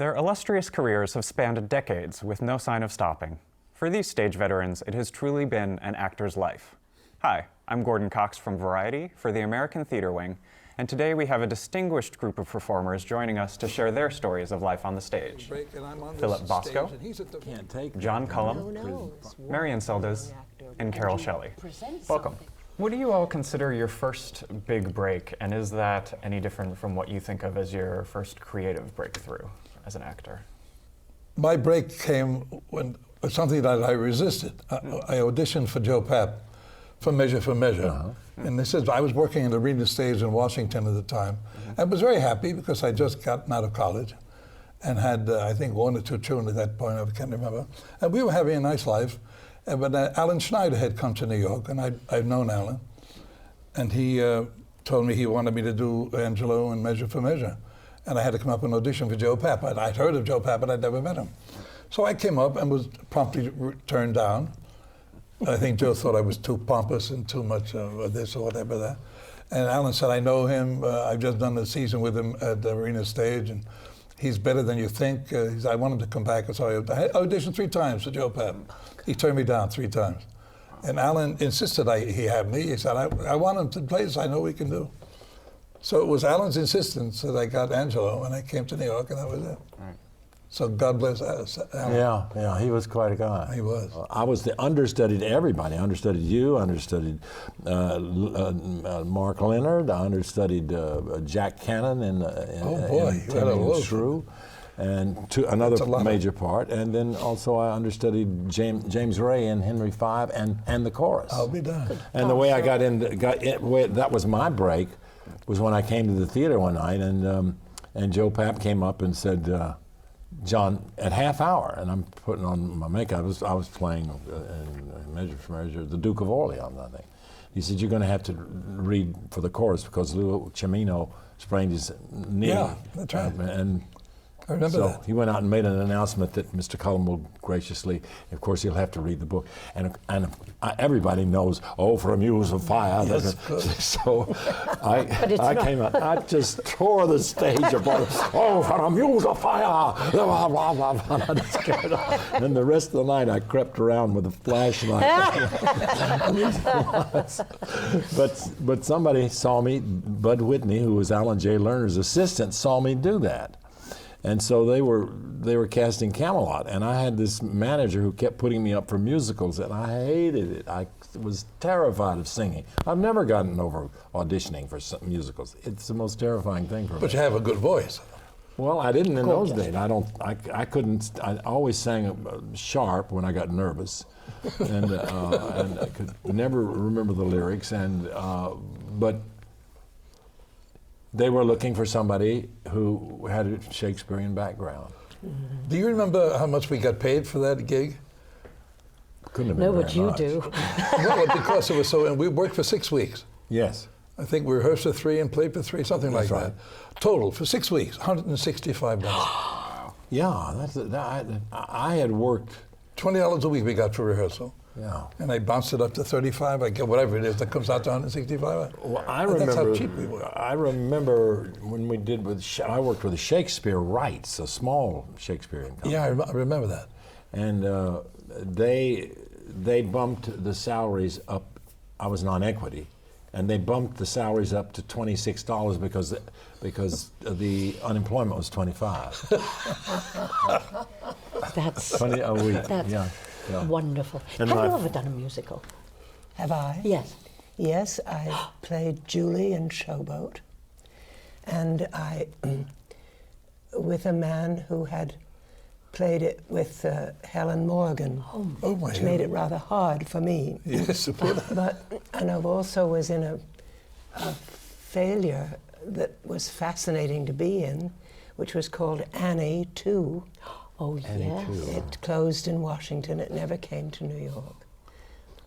Their illustrious careers have spanned decades with no sign of stopping. For these stage veterans, it has truly been an actor's life. Hi, I'm Gordon Cox from Variety for the American Theater Wing, and today we have a distinguished group of performers joining us to share their stories of life on the stage. Philip Bosco, John Cullum, Marian Seldes, and Carole Shelley. Welcome. What do you all consider your first big break, and is that any different from what you think of as your first creative breakthrough as an actor? My break came when something that I resisted. I auditioned for Joe Papp for Measure for Measure. And this is, I was working in the Arena stage in Washington at the time. I was very happy because I just gotten out of college and had, I think, 1 or 2 children at that point, I can't remember. And we were having a nice life. But Alan Schneider had come to New York, and I'd known Alan. And he told me he wanted me to do Angelo and Measure for Measure. And I had to come up and audition for Joe Papp. I'd heard of Joe Papp, but I'd never met him. So I came up and was promptly turned down. I think Joe thought I was too pompous and too much of this or whatever that. And Alan said, I know him. I've just done a season with him at the Arena stage, and he's better than you think. I want him to come back. So I auditioned 3 times for Joe Papp. He turned me down 3 times. And Alan insisted he have me. He said, I want him to play this. I know we can do. So it was Alan's insistence that I got Angelo, and I came to New York, and that was it. Right. So God bless Alan. Yeah, he was quite a guy. He was. I was the understudy to everybody. I understudied you, I understudied Mark Leonard, I understudied Jack Cannon in Shrew, and another major part. And then also I understudied James Ray in Henry V and the chorus. I'll be done. And the way I got in, that was my break, was when I came to the theater one night, and Joe Papp came up and said, John, at half hour, and I'm putting on my makeup, I was playing in Measure for Measure, the Duke of Orleans, I think. He said, you're going to have to read for the chorus because Lou Cimino sprained his knee. Yeah, that's right. And I remember so that. he went out and made an announcement that Mr. Cullum will graciously, of course, he'll have to read the book. And everybody knows, oh, for a muse of fire. Yes, so I came out, I just tore the stage apart. Oh, for a muse of fire. And the rest of the night I crept around with a flashlight. but somebody saw me, Bud Whitney, who was Alan J. Lerner's assistant, saw me do that. And so they were casting Camelot, and I had this manager who kept putting me up for musicals, and I hated it. I was terrified of singing. I've never gotten over auditioning for some musicals. It's the most terrifying thing for me. But you have a good voice. Well, I didn't in those days. I couldn't. I always sang sharp when I got nervous, and I could never remember the lyrics. But they were looking for somebody who had a Shakespearean background. Do you remember how much we got paid for that gig? Couldn't have been No, what you much. do. Well, because it was so, and we worked for 6 weeks. Yes. I think we rehearsed for 3 and played for 3, something like That's that. Total, for 6 weeks, $165. Yeah, I had worked. $20 a week we got for rehearsal. Yeah. And I bounced it up to 35. I get whatever it is that comes out to 165. Well, I remember. That's how cheap we were. I remember when we did I worked with the Shakespeare Rights, a small Shakespearean company. Yeah, I remember that. And they bumped the salaries up. I was non-equity, and they bumped the salaries up to $26 because the unemployment was 25. That's 20 a week. That's wonderful. And Have you ever done a musical? Have I? Yes. Yes, I played Julie in Showboat, and I, with a man who had played it with Helen Morgan, which made it rather hard for me. Yes, and I also was in a failure that was fascinating to be in, which was called Annie 2. Oh, yes. It closed in Washington. It never came to New York.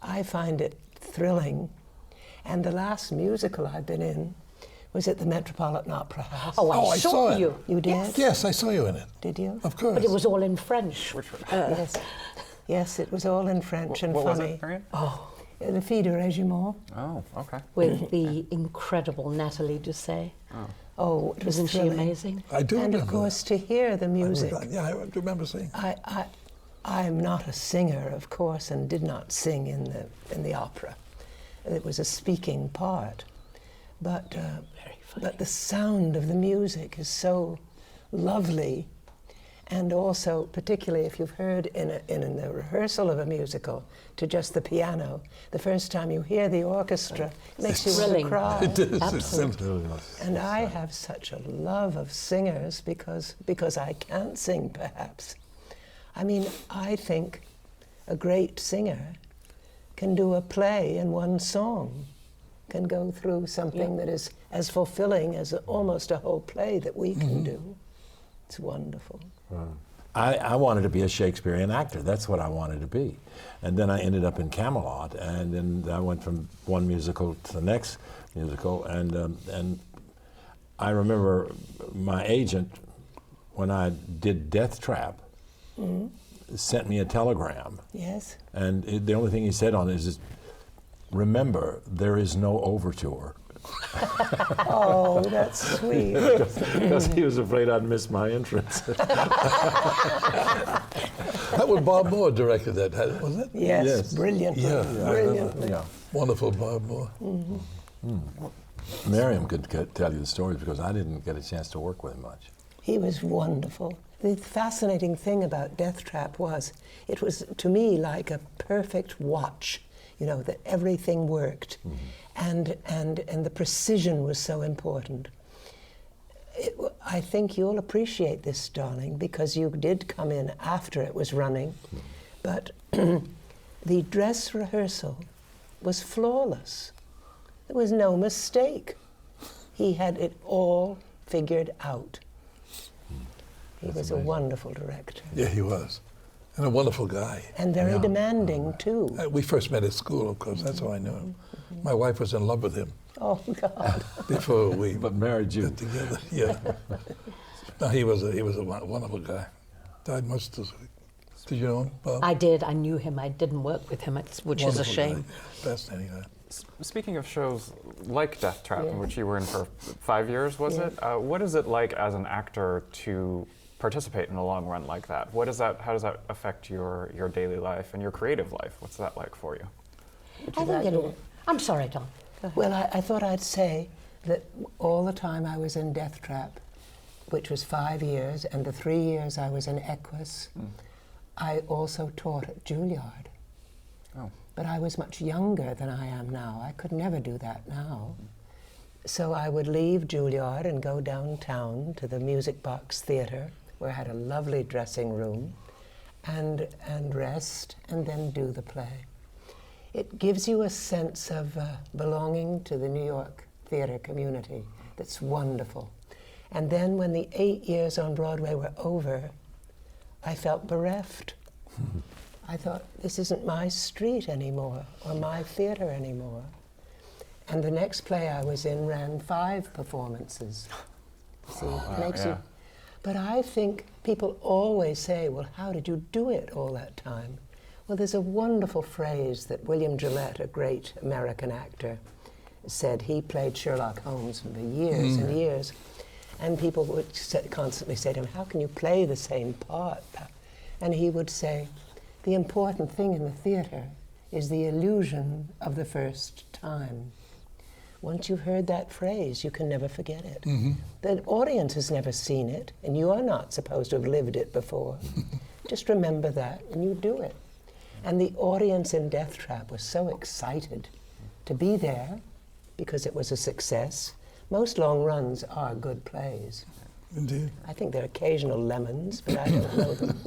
I find it thrilling. And the last musical I've been in was at the Metropolitan Opera House. Oh, I saw it. you. You did? Yes, I saw you in it. Did you? Of course. But it was all in French. Yes. Yes, it was all in French and what funny. was it, Marian? Oh, The Fille de Régiment. Oh, okay. with the incredible Nathalie Dessay. Oh. Oh, it was Wasn't she thrilling. amazing? I do And remember of course, that. to hear the music. Yeah, I remember seeing. I'm not a singer, of course, and did not sing in the opera. It was a speaking part, but the sound of the music is so lovely, and also particularly if you've heard in the rehearsal of a musical to just the piano, the first time you hear the orchestra, it makes you want to thrilling. cry. It is. Absolutely. And I have such a love of singers because I can't sing, perhaps. I mean, I think a great singer can do a play in one song, can go through something that is as fulfilling as almost a whole play that we can do. It's wonderful. I wanted to be a Shakespearean actor. That's what I wanted to be. And then I ended up in Camelot, and then I went from one musical to the next musical. And I remember my agent, when I did Death Trap, sent me a telegram. Yes. And the only thing he said on it is, remember, there is no overture. Oh, that's sweet. Because he was afraid I'd miss my entrance. That was Bob Moore directed that, wasn't it? Yes, Yes. brilliantly. Yeah. Brilliantly. Yeah. Wonderful Bob Moore. Marian could tell you the stories because I didn't get a chance to work with him much. He was wonderful. The fascinating thing about Death Trap was, it was to me like a perfect watch, you know, that everything worked. And the precision was so important. I think you'll appreciate this, darling, because you did come in after it was running, but the dress rehearsal was flawless. There was no mistake. He had it all figured out. He was a wonderful director. Yeah, he was. And a wonderful guy. And very demanding, too. We first met at school, of course. That's how I knew him. My wife was in love with him Oh, God. before we But married you. got together. Yeah. No, he was a wonderful guy. Died much too soon. Did you know him, Bob? I did. I knew him. I didn't work with him, which is a Wonderful shame. guy. Fascinating guy. Speaking of shows like Death Trap, Yeah. which you were in for 5 years, was Yeah. it? What is it like as an actor to participate in a long run like that? How does that affect your daily life and your creative life? What's that like for you? I think it. I'm sorry, Tom. Well, I thought I'd say that all the time I was in Death Trap, which was 5 years, and the 3 years I was in Equus, I also taught at Juilliard. Oh. But I was much younger than I am now. I could never do that now. So I would leave Juilliard and go downtown to the Music Box Theatre, where I had a lovely dressing room, and rest, and then do the play. It gives you a sense of belonging to the New York theater community that's wonderful. And then when the 8 years on Broadway were over, I felt bereft. I thought, this isn't my street anymore, or my theater anymore. And the next play I was in ran 5 performances. See, it makes you. But I think people always say, well, how did you do it all that time? Well, there's a wonderful phrase that William Gillette, a great American actor, said. He played Sherlock Holmes for years and years. And people would constantly say to him, how can you play the same part? And he would say, the important thing in the theater is the illusion of the first time. Once you've heard that phrase, you can never forget it. The audience has never seen it, and you are not supposed to have lived it before. Just remember that, and you do it. And the audience in Death Trap was so excited to be there because it was a success. Most long runs are good plays. Indeed. I think there are occasional lemons, but I don't know them.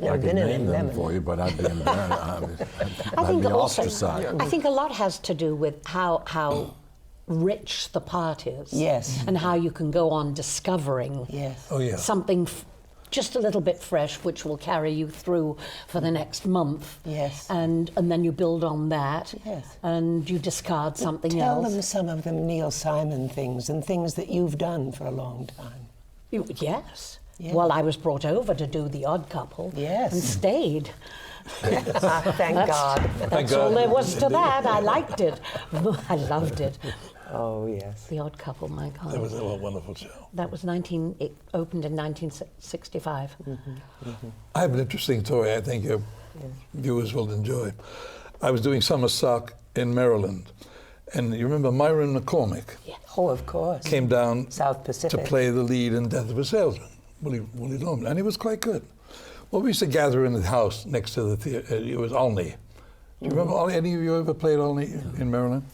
Never I been could in a name them lemon. for you, but I'd be embarrassed. I'd be ostracized. I think a lot has to do with how rich the part is. Yes. And how you can go on discovering Yes. Oh, yeah. something just a little bit fresh, which will carry you through for the next month. Yes. And then you build on that. Yes. And you discard something Tell else. them some of them Neil Simon things and things that you've done for a long time. Yes. Yeah. Well, I was brought over to do The Odd Couple. Yes. And stayed. Thank God. That's all there was to that. I liked it. I loved it. Oh, yes. The Odd Couple, my God. That was a wonderful show. That was it opened in 1965. I have an interesting story I think your viewers will enjoy. I was doing summer stock in Maryland, and you remember Myron McCormick Oh, of course. came down South to Pacific. play the lead in Death of a Salesman, Willie Loman, and he was quite good. Well, we used to gather in the house next to the theater. It was Olney. Do you remember Olney? Any of you ever played Olney in Maryland?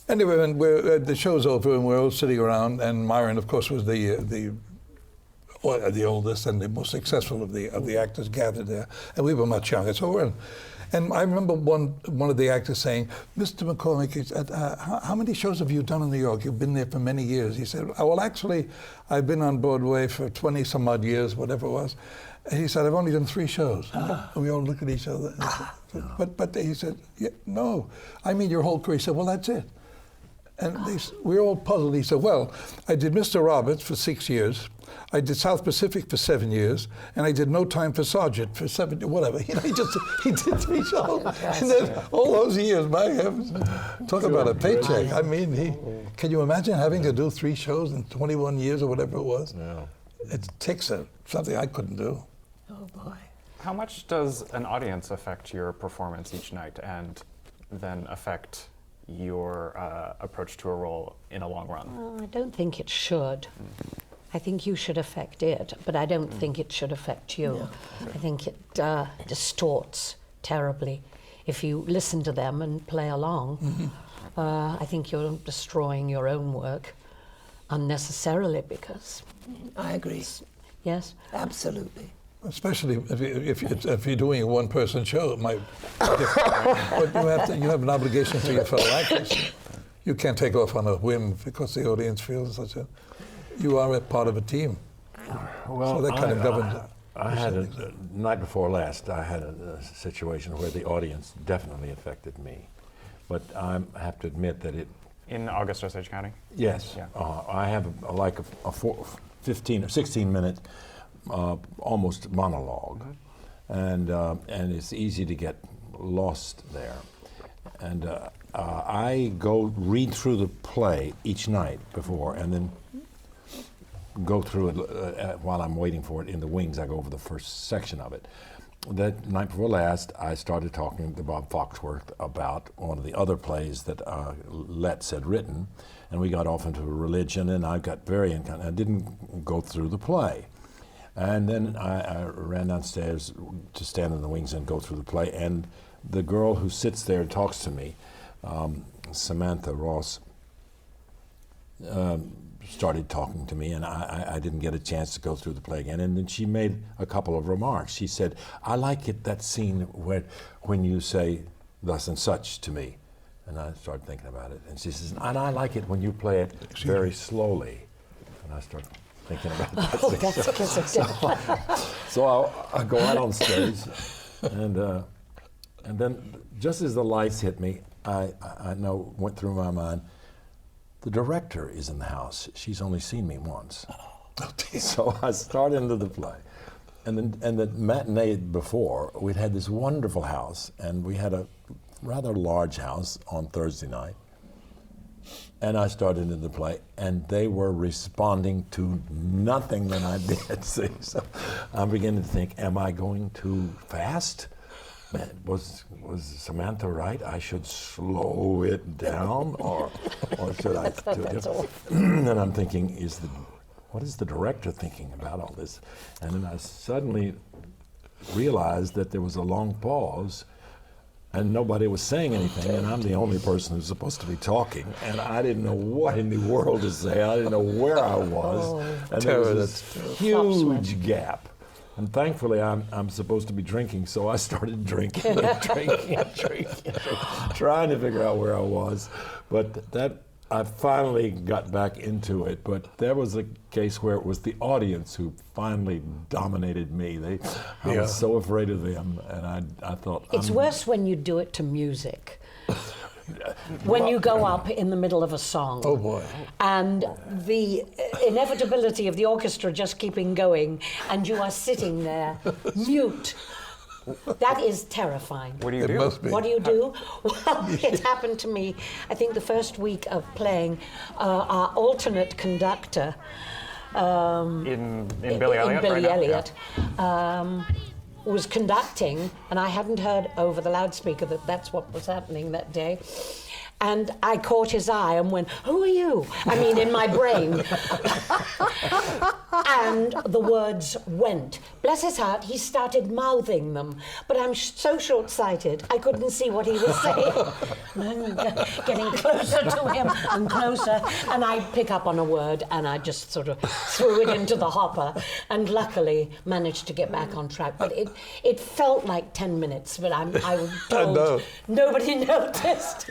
Anyway, when the show's over and we're all sitting around, and Myron, of course, was the oldest and the most successful of the actors gathered there, and we were much younger. So we're in. And I remember one of the actors saying, "Mr. McCormick, how many shows have you done in New York? You've been there for many years." He said, "Oh, well, actually, I've been on Broadway for 20 some odd years, whatever it was." And he said, "I've only done 3 shows." And we all looked at each other. But he said, "No, I mean your whole career." He said, "Well, that's it." And we were all puzzled. He said, "Well, I did Mr. Roberts for 6 years. I did South Pacific for 7 years, and I did No Time for Sergeant for 7, whatever." You know, he did 3 shows. And then all those years, my heavens, talk about a paycheck. I mean, can you imagine having to do 3 shows in 21 years or whatever it was? Yeah. It takes something I couldn't do. Oh, boy. How much does an audience affect your performance each night and then affect your approach to a role in a long run? I don't think it should. I think you should affect it, but I don't think it should affect you. I think it distorts terribly. If you listen to them and play along, I think you're destroying your own work unnecessarily because... I agree. Yes? Absolutely. Especially if you're doing a one-person show, it might. But you have an obligation to your fellow actors. You can't take off on a whim because the audience feels such a. You are a part of a team. Well, so that kind of governs it. I had night before last. I had a situation where the audience definitely affected me, but I have to admit that it. In August Osage County? Yes, Yeah. I have a 15 or 16-minute almost monologue, and it's easy to get lost there. And I go read through the play each night before, and then go through it while I'm waiting for it in the wings. I go over the first section of it. That night before last, I started talking to Bob Foxworth about one of the other plays that Letts had written, and we got off into religion, and I got very I didn't go through the play. And then I ran downstairs to stand in the wings and go through the play, and the girl who sits there and talks to me, Samantha Ross, started talking to me, and I didn't get a chance to go through the play again. And then she made a couple of remarks. She said, "I like that scene when you say thus and such to me." And I started thinking about it. And she says, "And I like it when you play it very slowly." And I started thinking about that. Oh, that's because of death. So I go out on stage, and then just as the lights hit me, I know went through my mind, the director is in the house. She's only seen me once. Oh, dear. So I start into the play. And the matinee before, we'd had this wonderful house, and we had a rather large house on Thursday night. And I started into the play, and they were responding to nothing that I did. See, so I'm beginning to think, am I going too fast? Was Samantha right? I should slow it down, or should I do it? And I'm thinking, what is the director thinking about all this? And then I suddenly realized that there was a long pause, and nobody was saying anything, and I'm the only person who's supposed to be talking, and I didn't know what in the world to say. I didn't know where I was, and there was this huge gap. And thankfully, I'm supposed to be drinking, so I started drinking and drinking, trying to figure out where I was. But I finally got back into it. But there was a case where it was the audience who finally dominated me. I was so afraid of them, and I thought... It's worse when you do it to music. When you go up in the middle of a song. Oh, boy. And the inevitability of the orchestra just keeping going, and you are sitting there, mute, That is terrifying. What do you It do? must be. What do you do? Well, it happened to me, I think the first week of playing, our alternate conductor, In Billy Elliot? in Billy right now? Elliot, was conducting, and I hadn't heard over the loudspeaker that that's what was happening that day. And I caught his eye and went, "Who are you?" I mean, in my brain. And the words went. Bless his heart, he started mouthing them. But I'm so short-sighted, I couldn't see what he was saying. And I'm getting closer to him and closer, and I pick up on a word, and I just sort of threw it into the hopper, and luckily managed to get back on track. But it felt like 10 minutes, but I was told nobody noticed.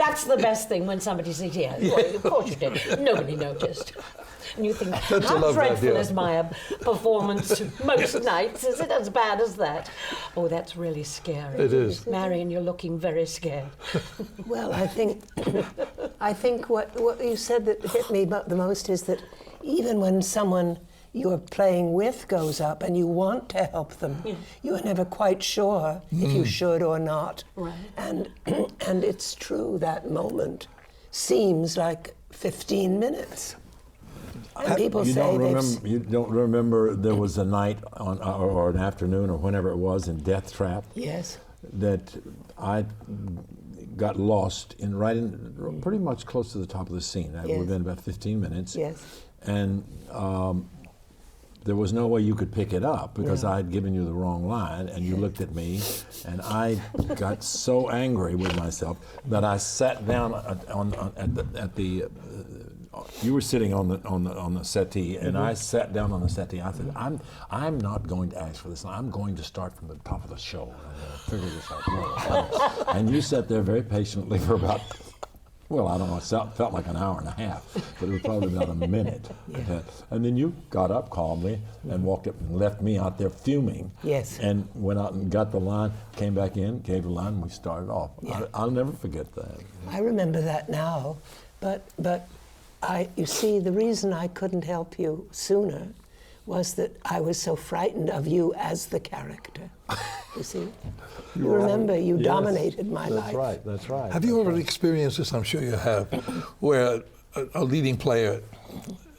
That's the best thing when somebody says, "Yeah, well, of course you did." Nobody noticed. And you think, Don't you how love that, dreadful yeah. is my performance most nights? Is it as bad as that? Oh, that's really scary. It is. Marian, you're looking very scared. Well, I think what you said that hit me the most is that even when someone you're playing with goes up and you want to help them, you are never quite sure if you should or not. Right. And it's true, that moment seems like 15 minutes. And people You say don't they've remember. You don't remember there was a night on or an afternoon or whenever it was in Death Trap Yes. that I got lost in pretty much close to the top of the scene. That would have Yes. been about 15 minutes. Yes. And there was no way you could pick it up because I'd given you the wrong line, and you looked at me, and I got so angry with myself that I sat down at the you were sitting on the settee, and I sat down on the settee. I said, I'm not going to ask for this. I'm going to start from the top of the show and figure this out. And you sat there very patiently for about, well, I don't know, it felt like an hour and a half, but it was probably about a minute. And then you got up calmly and walked up and left me out there fuming. Yes. And went out and got the line, came back in, gave the line, and we started off. Yeah. I'll never forget that. I remember that now, but you see, the reason I couldn't help you sooner was that I was so frightened of you as the character. You see, you remember you dominated my life. That's right. Have you ever experienced this? I'm sure you have, where a leading player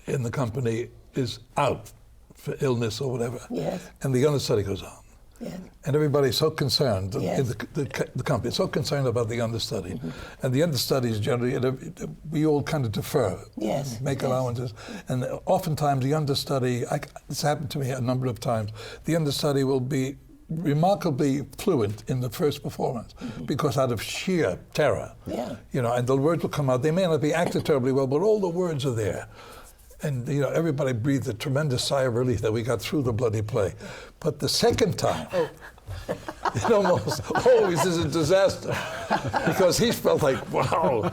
in the company is out for illness or whatever, Yes. and the understudy goes on. Yes. And everybody's so concerned, Yes. the company is so concerned about the understudy. And the understudies generally, we all kind of defer, Yes. make Yes. allowances. And oftentimes the understudy, this happened to me a number of times, the understudy will be remarkably fluent in the first performance because out of sheer terror, and the words will come out. They may not be acted terribly well, but all the words are there. And everybody breathed a tremendous sigh of relief that we got through the bloody play. But the second time, it almost always is a disaster because he felt like, wow,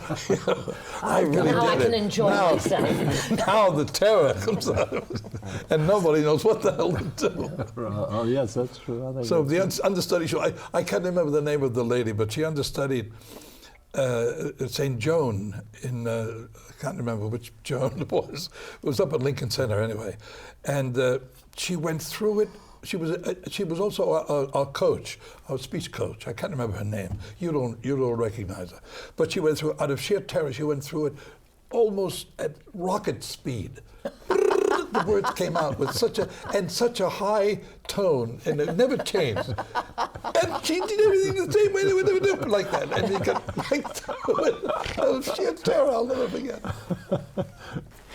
I really Now did I it. can enjoy myself. Now the terror comes out, and nobody knows what the hell to do. Oh yes, that's true. I think So the understudy show, I can't remember the name of the lady, but she understudied St. Joan in, I can't remember which Joan it was. It was up at Lincoln Center anyway. And she went through it. She was also our coach, our speech coach. I can't remember her name. You don't recognize her. But she went through, out of sheer terror, she went through it almost at rocket speed. The words came out with such a high tone, and it never changed. And she did everything the same way they would never do it like that. And you got right through it. Out of sheer terror, I'll never forget.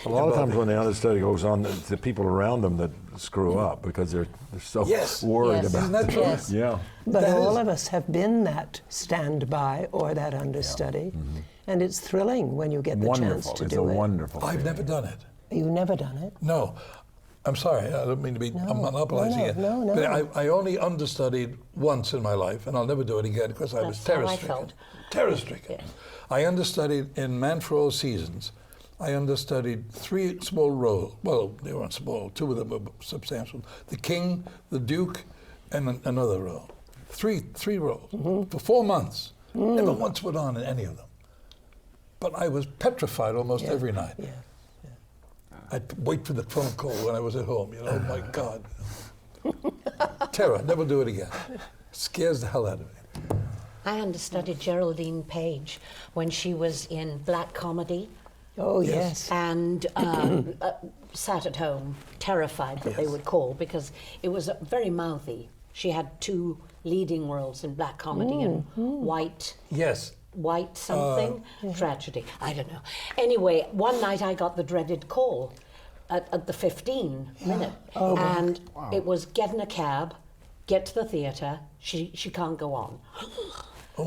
a lot of times when the understudy goes on, it's the people around them that screw up because they're so worried Yes. about Isn't that true? Yes. Yeah. But That all is- of us have been that standby or that understudy, and it's thrilling when you get the chance Wonderful. to It's do a it. wonderful I've thing. never done it. You've never done it? No. I'm sorry, I don't mean to be monopolizing it. no. But I only understudied once in my life, and I'll never do it again because I was That's how I terror-stricken. felt. Terror-stricken. Yes. I understudied in Man for All Seasons. I understudied 3 small roles. Well, they weren't small. 2 of them were substantial. The King, the Duke, and another role. Three roles for 4 months. Never once went on in any of them. But I was petrified almost every night. Yeah. I'd wait for the phone call when I was at home. Oh my God. Terror, never do it again. Scares the hell out of me. I understudied Geraldine Page when she was in black comedy. Oh, yes. And sat at home, terrified that they would call, because it was very mouthy. She had 2 leading roles in black comedy and white Yes. something, tragedy, I don't know. Anyway, one night I got the dreaded call at the 15 minute, and it was get in a cab, get to the theatre, she can't go on.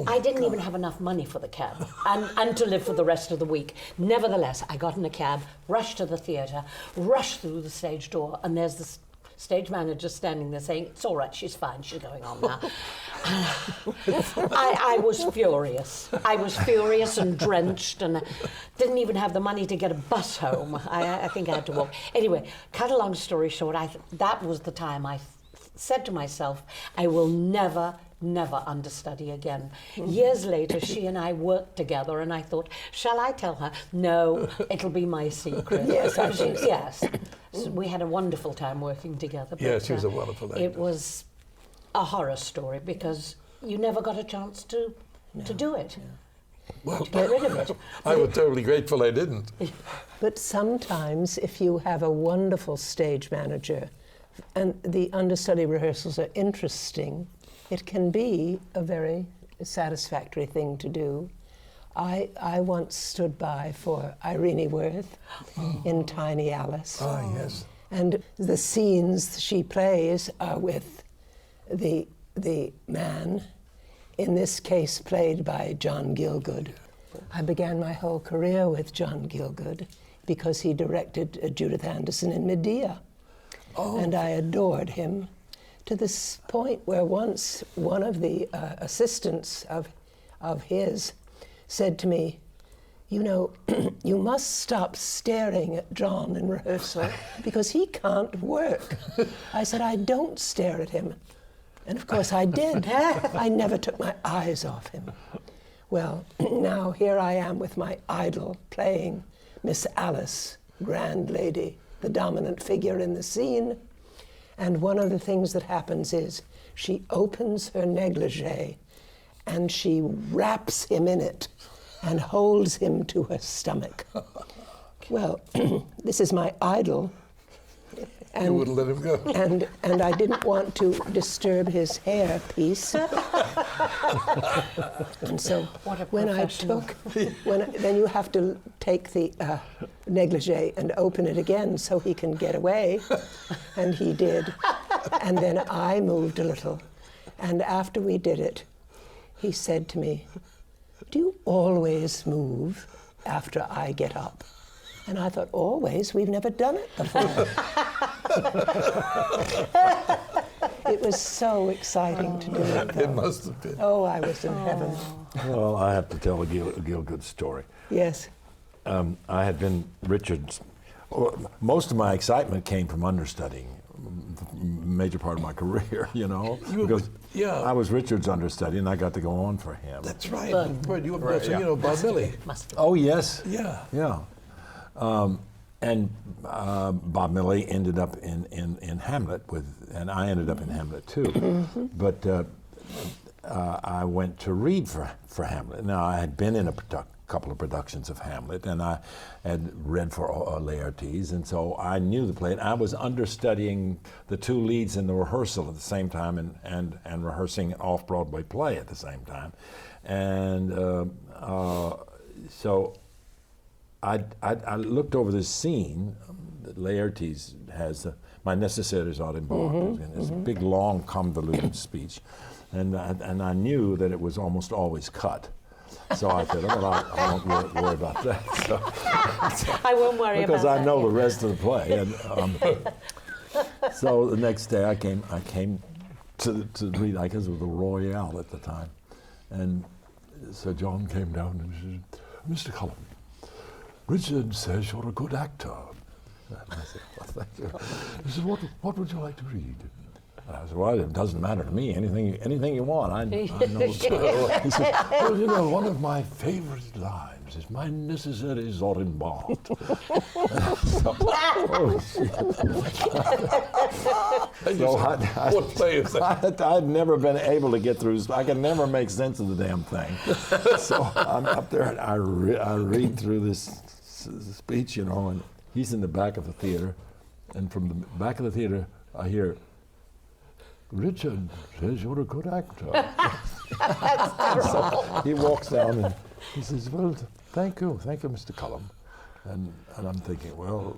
I didn't even have enough money for the cab and to live for the rest of the week. Nevertheless, I got in a cab, rushed to the theatre, rushed through the stage door, and there's this stage manager standing there saying, "It's all right, she's fine, she's going on now." I was furious. I was furious and drenched, and didn't even have the money to get a bus home. I think I had to walk. Anyway, cut a long story short, that was the time I said to myself, I will never understudy again. Years later, she and I worked together, and I thought, shall I tell her? No, it'll be my secret. Yes. So we had a wonderful time working together. But, Yeah, she was a wonderful actor. It was a horror story because you never got a chance to do it. Well, To get rid of it. I was terribly grateful I didn't. But sometimes, if you have a wonderful stage manager and the understudy rehearsals are interesting, it can be a very satisfactory thing to do. I once stood by for Irene Worth in Tiny Alice. Ah, yes. And the scenes she plays are with the man, in this case played by John Gielgud. I began my whole career with John Gielgud because he directed Judith Anderson in Medea. And I adored him to this point where once one of the assistants of his said to me, "You know, you must stop staring at John in rehearsal because he can't work." I said, "I don't stare at him." And of course I did. I never took my eyes off him. Well, now here I am with my idol playing Miss Alice, grand lady, the dominant figure in the scene. And one of the things that happens is she opens her negligee and she wraps him in it and holds him to her stomach. Well, this is my idol. You wouldn't let him go. And I didn't want to disturb his hair piece. And so when I took, then you have to take the negligee and open it again so he can get away. And he did. And then I moved a little. And after we did it, he said to me, "Do you always move after I get up?" And I thought, always? We've never done it before. It was so exciting to do it, though. It must have been. Oh, I was in heaven. Well, I have to tell a Gielgud story. Yes. I had been Richard's. Most of my excitement came from understudying, major part of my career, you know, because I was Richard's understudy and I got to go on for him. That's right. Right. You were, so, you know, Bob Millie. Oh, yes. Yeah. Yeah. And Bob Millie ended up in Hamlet and I ended up in Hamlet too. But I went to read for Hamlet. Now, I had been in a couple of productions of Hamlet, and I had read for Laertes, and so I knew the play. And I was understudying the 2 leads in the rehearsal at the same time, and rehearsing an off-Broadway play at the same time. And so I looked over this scene that Laertes has, my necessaries are embarked. It's a big, long, convoluted speech. And I knew that it was almost always cut. So I said, well, I won't worry about that. So, I won't worry about that. because I know the rest of the play. And, so the next day I came to read, I guess it was the Royale at the time. And Sir John came down and said, "Mr. Cullum, Richard says you're a good actor." And I said, "Well, thank you." He said, what would you like to read?" And I said, well, it doesn't matter to me. Anything you want. I know. He said, well, you know, one of my favorite lines is, my necessaries are embalmed. What play is that? I'd never been able to get through. I could never make sense of the damn thing. So I'm up there and I read through this speech, you know, and he's in the back of the theater, and from the back of the theater I hear, Richard says you're a good actor. So he walks down and he says, well, thank you, Mr. Cullum. And I'm thinking, well,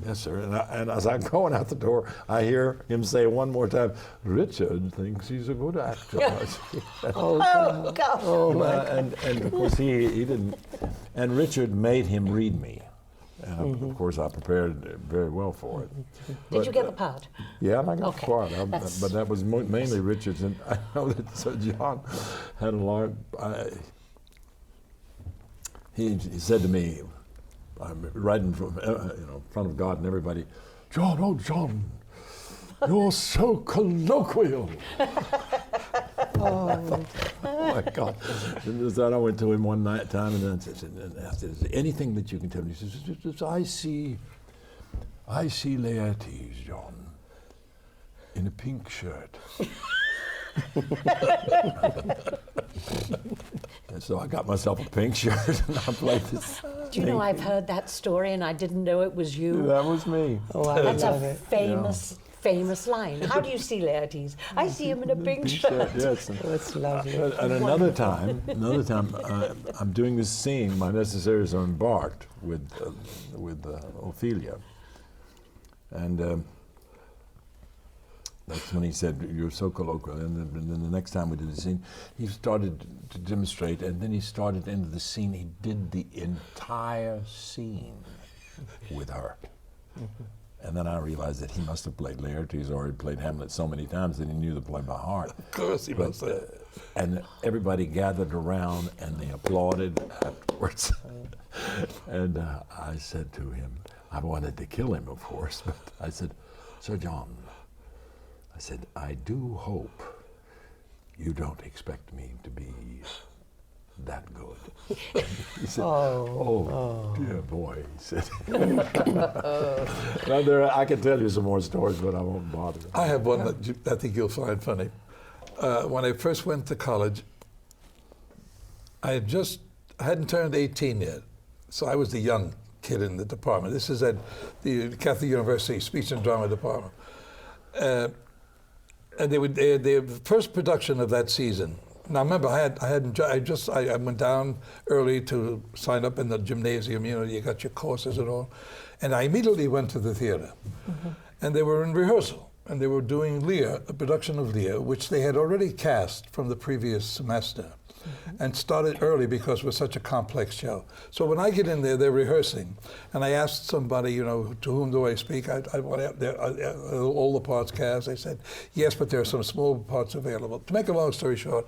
yes, sir. And as I'm going out the door, I hear him say one more time, Richard thinks he's a good actor. Oh, God. Oh, my God. And of course he didn't. And Richard made him read me. And of course I prepared very well for it. Did you get the part? Yeah, I got the part. That's- But that was mainly Richard's. And I know that Sir John had a lot. He said to me, I'm right in front, in front of God and everybody, John, oh John, you're so colloquial. Oh my God. And so I went to him one time and then asked, is there anything that you can tell me? He says, I see Laertes, John, in a pink shirt. And so I got myself a pink shirt and I played this. Do you know, I've heard that story and I didn't know it was you. That was me. Oh, I That's love a it. famous line. How do you see Laertes? I see him in a pink shirt. Yes. Oh, it's lovely. And another time, I'm doing this scene. My necessaries are embarked with Ophelia, and that's when he said, "You're so colloquial." And then the next time we did the scene, he started to demonstrate, and then he started into the scene. He did the entire scene with her. And then I realized that he must have played Laertes or he played Hamlet so many times that he knew the play by heart. Of course he must have. And everybody gathered around and they applauded afterwards. And I said to him, I wanted to kill him, of course, but I said, Sir John, I said, I do hope you don't expect me to be that good. He said, oh, dear boy, he said. Now, I can tell you some more stories, but I won't bother. I have one that I think you'll find funny. When I first went to college, I hadn't turned 18 yet, so I was the young kid in the department. This is at the Catholic University Speech and Drama Department. And they the first production of that season. Now remember, I went down early to sign up in the gymnasium. You know, you got your courses and all, and I immediately went to the theater, and they were in rehearsal, and they were doing Lear, a production of Lear, which they had already cast from the previous semester, and started early because it was such a complex show. So when I get in there, they're rehearsing, and I asked somebody, you know, to whom do I speak? I want all the parts cast. They said, yes, but there are some small parts available. To make a long story short,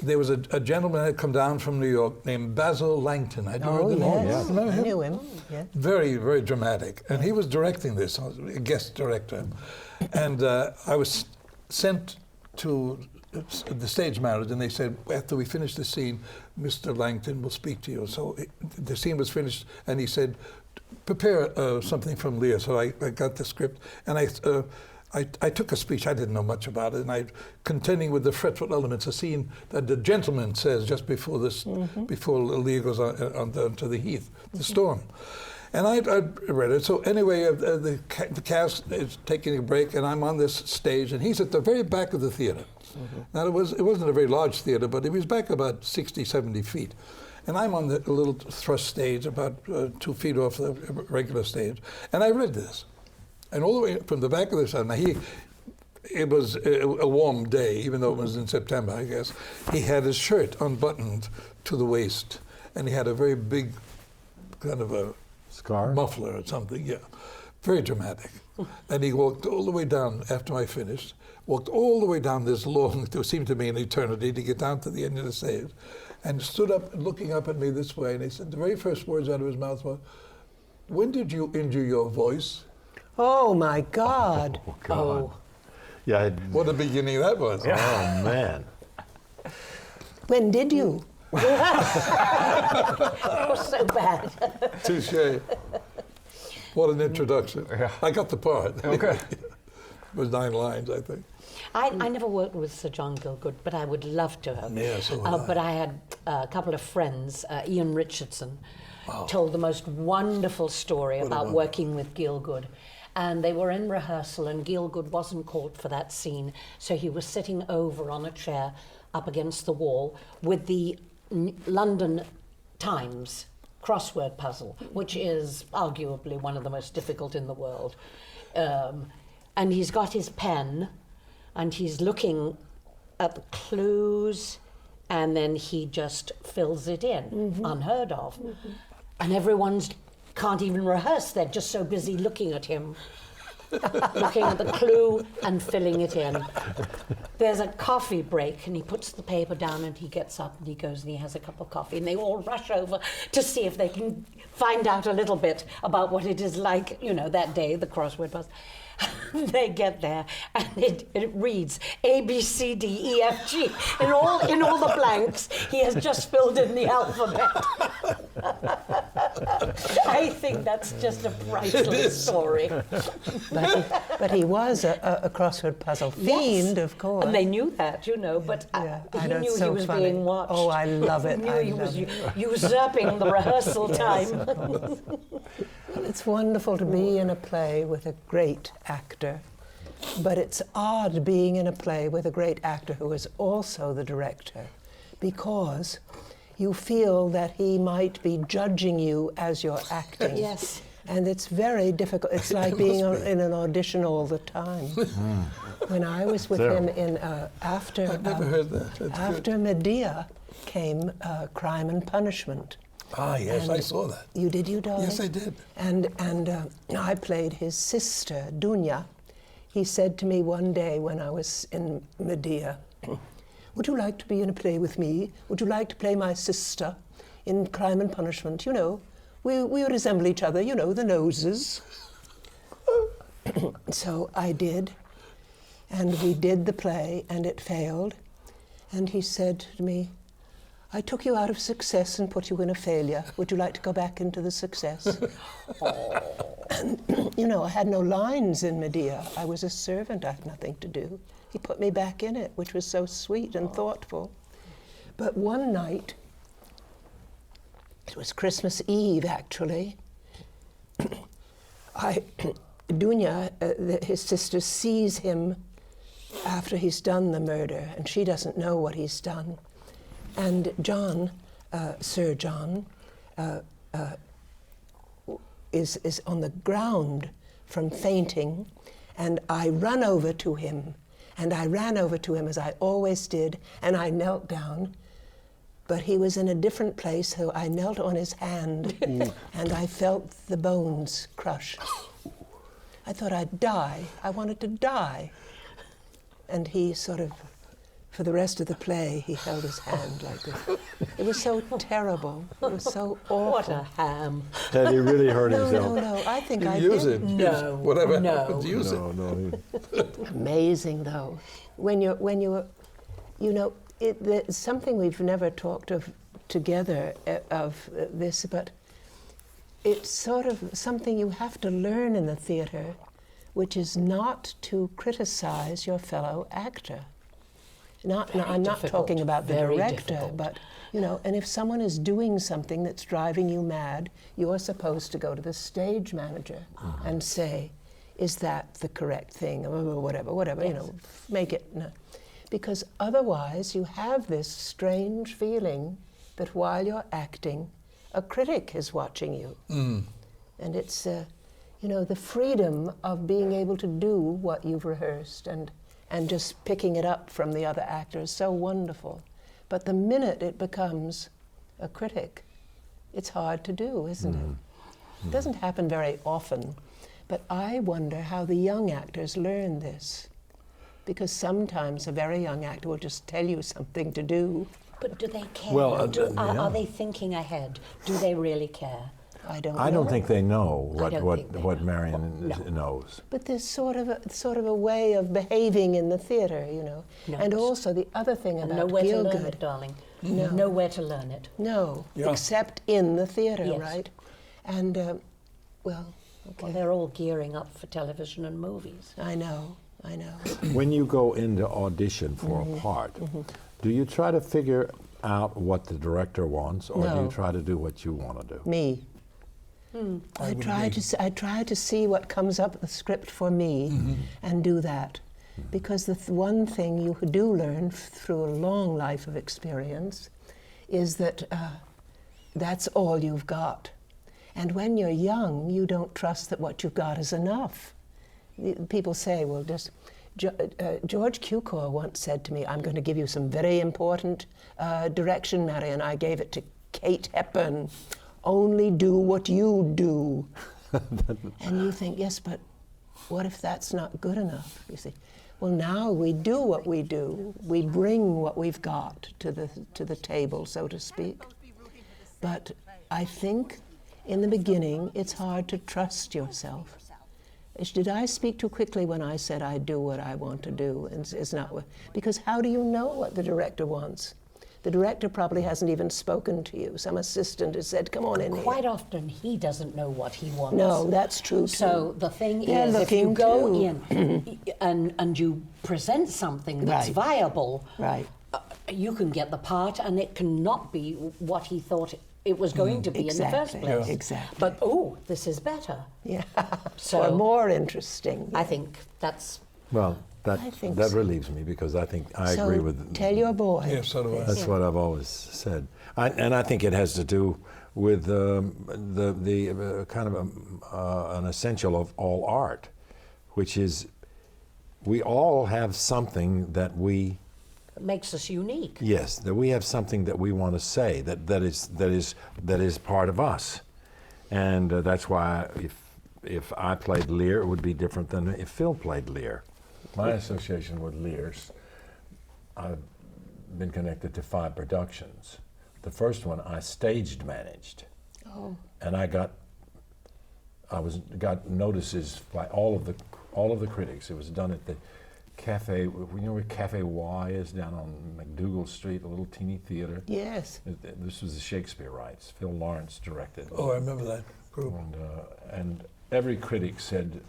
there was a gentleman that had come down from New York named Basil Langton. Had you heard the name? Yes. Remember I him? knew him. Yeah. Very, very dramatic. And he was directing this, a guest director. And I was sent to the stage manager, and they said, after we finish the scene, Mr. Langton will speak to you. So the scene was finished, and he said, prepare something from Lear. So I got the script, and I took a speech. I didn't know much about it, and I contending with the fretful elements, a scene that the gentleman says just before this, before Lear goes on to the heath, the storm. And I read it. So anyway, the cast is taking a break, and I'm on this stage, and he's at the very back of the theater. Now, it wasn't a very large theater, but it was back about 60, 70 feet. And I'm on the little thrust stage, about 2 feet off the regular stage. And I read this. And all the way from the back of the sun, now it was a warm day, even though it was in September, I guess. He had his shirt unbuttoned to the waist, and he had a very big kind of a Scar? muffler or something, yeah. Very dramatic. And he walked all the way down after I finished, walked all the way down this long, it seemed to me an eternity, to get down to the end of the stage, and stood up looking up at me this way, and he said, the very first words out of his mouth were, when did you injure your voice? Oh, my God. Oh, God. Yeah. What a beginning that was. Oh, man. When did you? Oh, so bad. Touche. What an introduction. I got the part. Okay. It was 9 lines, I think. I never worked with Sir John Gielgud, but I would love to have. Yeah, so would I. But I had a couple of friends, Ian Richardson, told the most wonderful story about working with Gielgud. And they were in rehearsal, and Gielgud wasn't called for that scene, so he was sitting over on a chair up against the wall with the London Times crossword puzzle, which is arguably one of the most difficult in the world. And he's got his pen, and he's looking at the clues, and then he just fills it in, unheard of. And everyone's can't even rehearse, they're just so busy looking at him, looking at the clue and filling it in. There's a coffee break, and he puts the paper down, and he gets up and he goes and he has a cup of coffee, and they all rush over to see if they can find out a little bit about what it is like, you know, that day, the crossword puzzle. They get there, and it reads A, B, C, D, E, F, G. In all the blanks, he has just filled in the alphabet. I think that's just a priceless story. But he was a crossword puzzle fiend, of course. And they knew that, you know, but he know, knew it's so he was funny. being watched. Oh, I love it. He knew I he love was it. usurping the rehearsal time. It's wonderful to be in a play with a great actor, but it's odd being in a play with a great actor who is also the director, because you feel that he might be judging you as you're acting. Yes. And it's very difficult. It's like being in an audition all the time. When I was with him in after I've never heard that. That's after good. Medea came Crime and Punishment. Ah, yes, And I saw that. You did, you darling? Yes, I did. And I played his sister, Dunya. He said to me one day when I was in Medea, "Would you like to be in a play with me? Would you like to play my sister in Crime and Punishment? You know, we resemble each other, you know, the noses." So I did, and we did the play, and it failed. And he said to me, "I took you out of success and put you in a failure. Would you like to go back into the success?" And, you know, I had no lines in Medea. I was a servant. I had nothing to do. He put me back in it, which was so sweet and thoughtful. But one night, it was Christmas Eve, actually, Dunya, his sister, sees him after he's done the murder, and she doesn't know what he's done. And John, Sir John, is on the ground from fainting, and I run over to him, and I ran over to him as I always did, and I knelt down, but he was in a different place, so I knelt on his hand, and I felt the bones crush. I thought I'd die. I wanted to die. And he sort of, for the rest of the play, he held his hand like this. It was so terrible. It was so awful. What a ham. Had he really hurt himself? No, I think I Use did. it. No, Whatever no. happens, use it. No. Amazing, though. When you're, you know, it's something we've never talked of together of this, but it's sort of something you have to learn in the theater, which is not to criticize your fellow actor. I'm not talking about the director, but, you know, and if someone is doing something that's driving you mad, you're supposed to go to the stage manager and say, "Is that the correct thing?" Or whatever, yes. You know, make it. No. Because otherwise you have this strange feeling that while you're acting, a critic is watching you. And it's, you know, the freedom of being able to do what you've rehearsed and just picking it up from the other actor is so wonderful. But the minute it becomes a critic, it's hard to do, isn't it? It doesn't happen very often, but I wonder how the young actors learn this. Because sometimes a very young actor will just tell you something to do. But do they care? Well, Are they thinking ahead? Do they really care? I don't I know. don't think they know I don't think they what know. Marian No. knows. But there's sort of a way of behaving in the theatre, you know. No. And also the other thing And about nowhere to learn Gielgud. it, darling. No. Nowhere to learn it. No, Yeah. except in the theatre, Yes. right? And, well, okay. Well, they're all gearing up for television and movies. I know. When you go into audition for a part, do you try to figure out what the director wants, or do No. you try to do what you want to do? Me. I would I try to see what comes up the script for me and do that. Because the one thing you do learn through a long life of experience is that that's all you've got. And when you're young, you don't trust that what you've got is enough. People say, well, just George Cukor once said to me, I'm going to give you some very important direction, Marian. I gave it to Kate Hepburn. Only do what you do. And you think, yes, but what if that's not good enough? You see, well, now we do what we do. We bring what we've got to the table, so to speak. But I think in the beginning, it's hard to trust yourself. Did I speak too quickly when I said I do what I want to do? And it's not because how do you know what the director wants? The director probably hasn't even spoken to you. Some assistant has said, come on in here. Quite often, he doesn't know what he wants. No, that's true too. So the thing They're is, if you looking go too. in and you present something that's Right. viable, Right. You can get the part, and it cannot be what he thought it was going to be in the first Exactly, place. exactly. But oh, this is better. Yeah, So- or more interesting. I think that's. Well, that I think that so. relieves me, because I think I So agree with. tell your boy. Yeah, so do I. That's what I've always said, and I think it has to do with the kind of an essential of all art, which is we all have something that we. Makes us unique. Yes, that we have something that we want to say that is part of us, and that's why if I played Lear, it would be different than if Phil played Lear. My association with Lear's, I've been connected to 5 productions. The first one I staged managed, and I got notices by all of the critics. It was done at the Cafe, you know where Cafe Y is down on McDougal Street, a little teeny theater. Yes. This was the Shakespeare rights. Phil Lawrence directed. Oh, I remember that group. And every critic said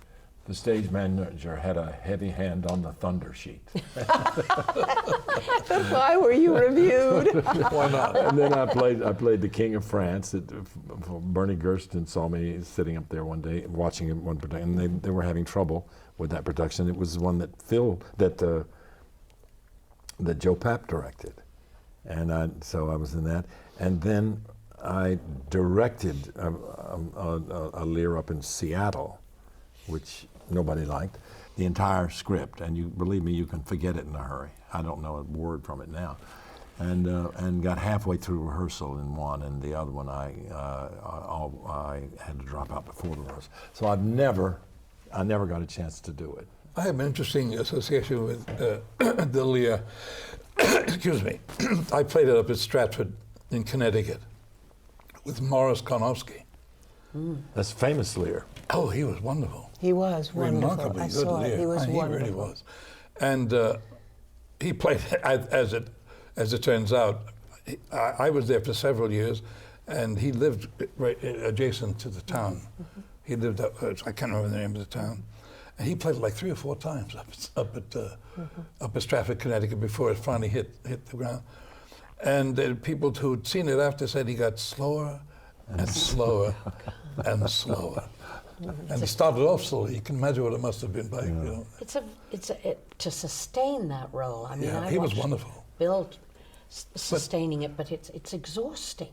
the stage manager had a heavy hand on the thunder sheet. But why were you reviewed? Why not? And then I played the King of France. Bernie Gersten saw me sitting up there one day watching him one production, and they were having trouble with that production. It was one that that Joe Papp directed, and so I was in that. And then I directed a Lear up in Seattle, which nobody liked, the entire script. And you believe me, you can forget it in a hurry. I don't know a word from it now. And got halfway through rehearsal in one, and the other one I had to drop out before the rehearsal. So I never got a chance to do it. I have an interesting association with the Lear. Excuse me. I played it up at Stratford in Connecticut with Morris Carnovsky. That's famous Lear. Oh, he was wonderful. He was wonderful. Remarkably I good saw Lear. it. He was He wonderful. really was. And he played, as it turns out, I was there for several years, and he lived right adjacent to the town. He lived up, I can't remember the name of the town. And he played it like 3 or 4 times up at Stratford, Connecticut, before it finally hit the ground. And people who'd seen it after said he got slower and slower and slower. And he started off slowly. You can imagine what it must have been like. You know. To sustain that role. I mean, Yeah, I he was watched wonderful. Bill sustaining it, but it's exhausting.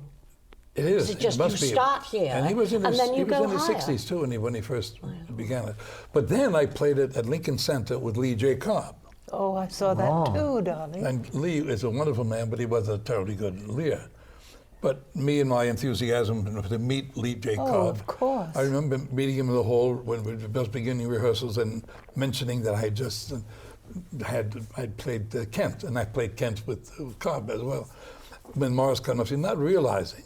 It is. It just must you be. start here, and he was in and his, then you he was go in his higher. 60s too when he first began it. But then I played it at Lincoln Center with Lee J. Cobb. Oh, I saw that too, darling. And Lee is a wonderful man, but he wasn't a terribly good Lear. But me and my enthusiasm to meet Lee J. Cobb. Of course. I remember meeting him in the hall when we were just beginning rehearsals and mentioning that I had just I'd played Kent, and I played Kent with Cobb as well. When Morris Carnovsky, not realizing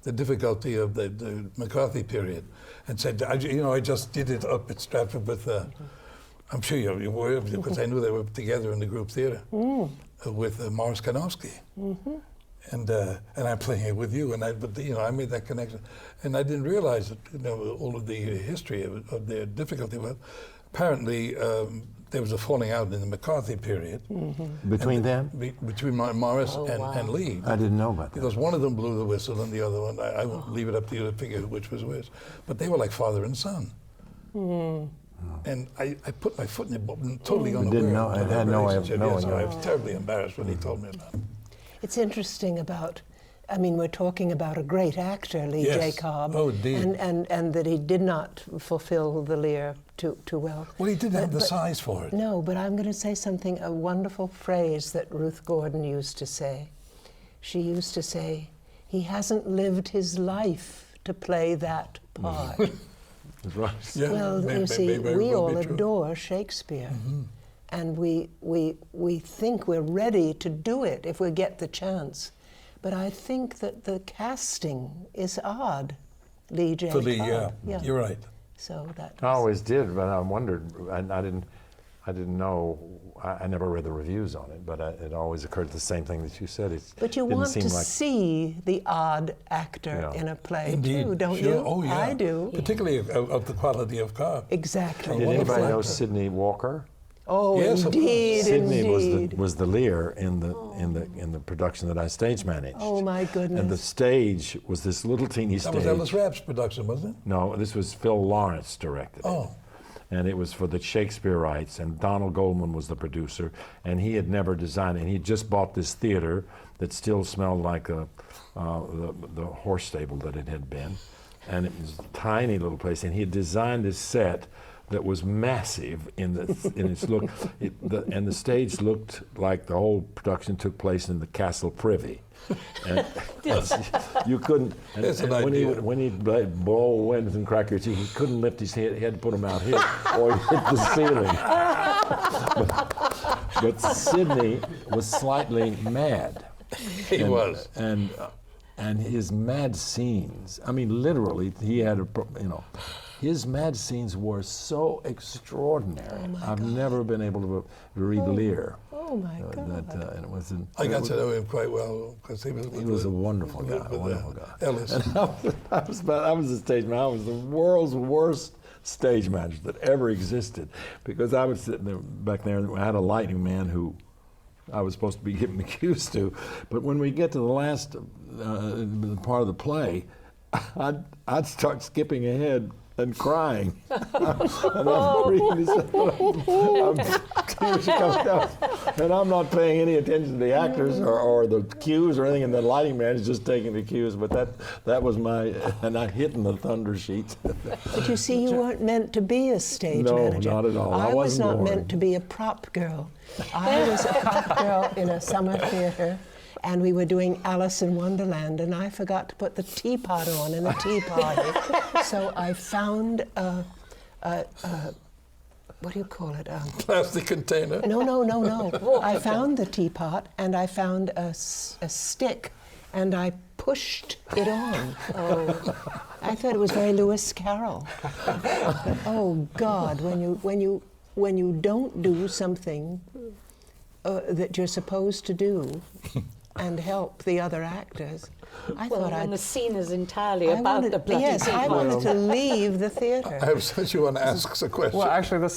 the difficulty of the McCarthy period, and said, I just did it up at Stratford with, I'm sure you were, because I knew they were together in the group theatre with Morris Carnovsky. And I'm playing it with you, but I made that connection, and I didn't realize that, all of the history of their difficulty. Well, apparently there was a falling out in the McCarthy period Between them? between Morris and Lee. I didn't know about that. Because one of them blew the whistle, and the other one, I won't leave it up to you to figure which was which. But they were like father and son. And I put my foot in it, totally unaware. Didn't know. I had no way of relationship. knowing. Yes, I was terribly embarrassed when he told me about it. It's interesting about, we're talking about a great actor, Lee J. Cobb. Oh, indeed. And that he did not fulfill the Lear too well. Well, he didn't have the size for it. No, but I'm going to say something, a wonderful phrase that Ruth Gordon used to say. She used to say, he hasn't lived his life to play that part. That's right. Yeah, Well, you see, we all adore Shakespeare. And we think we're ready to do it if we get the chance. But I think that the casting is odd, Lee J. For Lee, Cobb. yeah, you're right. So that I always did, but I wondered. I didn't know. I never read the reviews on it, but it always occurred the same thing that you said. But you want to see the odd actor in a play Indeed. too, don't Sure. you? Oh, yeah. I do. Particularly of the quality of Cobb. Exactly. Did anybody know Exactly. Sidney Walker? Oh, Yes, of course. indeed, Sidney indeed. was the Lear in the production that I stage managed. Oh, my goodness. And the stage was this little teeny That stage. was Ellis Rapp's production, wasn't it? No, this was Phil Lawrence directed it. Oh. And it was for the Shakespeare rights, and Donald Goldman was the producer, and he had never designed it. He had just bought this theater that still smelled like the horse stable that it had been, and it was a tiny little place, and he had designed this set that was massive in its look, and the stage looked like the whole production took place in the Castle Privy. And you couldn't. And, That's an when idea. when he'd blow winds and crack your teeth, he couldn't lift his head. He had to put him out here, or he'd hit the ceiling. But Sidney was slightly mad. He was. And his mad scenes. I mean, literally, he had his mad scenes were so extraordinary. I've never been able to read Lear. Oh my God! And it was I got to know him quite well because he was a wonderful guy. Wonderful guy. Ellis. And I was a stage man. I was the world's worst stage manager that ever existed, because I was sitting there back there and I had a lighting man who I was supposed to be giving the cues to, but when we get to the last part of the play, I'd start skipping ahead and crying. And I'm reading this, tears coming down, and I'm not paying any attention to the actors or the cues or anything, and the lighting man is just taking the cues, but that was and I hit in the thunder sheets. But you see, you weren't meant to be a stage manager. No, not at all. I was wasn't not born. meant to be a prop girl. I was a prop girl in a summer theater, and we were doing Alice in Wonderland, and I forgot to put the teapot on in a tea party. So I found what do you call it? Plastic container. No. I found the teapot, and I found a stick, and I pushed it on. Oh, I thought it was very Lewis Carroll. Oh God, when you don't do something that you're supposed to do and help the other actors, I thought when the scene is entirely about the bloody Yes, I wanted to leave the theater. I have since you want to ask us a question. Well, actually,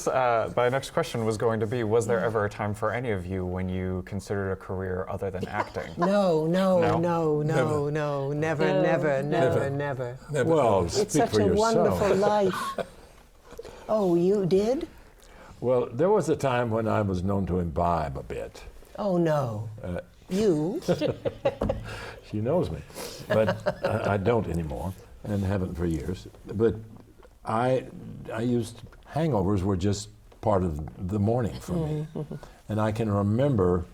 my next question was going to be, was there ever a time for any of you when you considered a career other than acting? No, Never. never. Well, It's speak such for a yourself. wonderful life. Oh, you did? Well, there was a time when I was known to imbibe a bit. Oh no. You? She knows me, but I don't anymore, and haven't for years. But I hangovers were just part of the morning for me, and I can remember